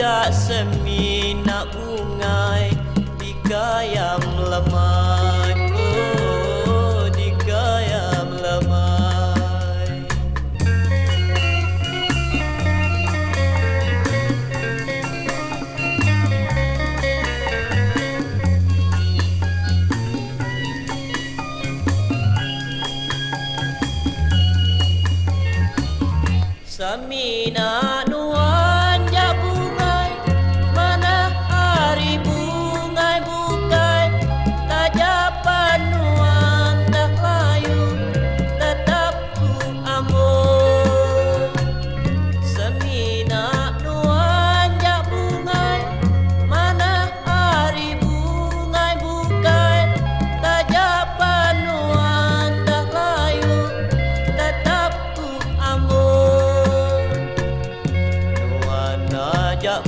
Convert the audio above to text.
tidak semina bungai di kayam lemai, oh di kayam lemai. Semina nuan ja bungai, mana hari bungai bukai, tajapan nuan tak layu, tetap ku amor. Semina nuan ja bungai, mana hari bungai bukai, tajapan nuan tak layu, tetap ku amor. Nuan ajak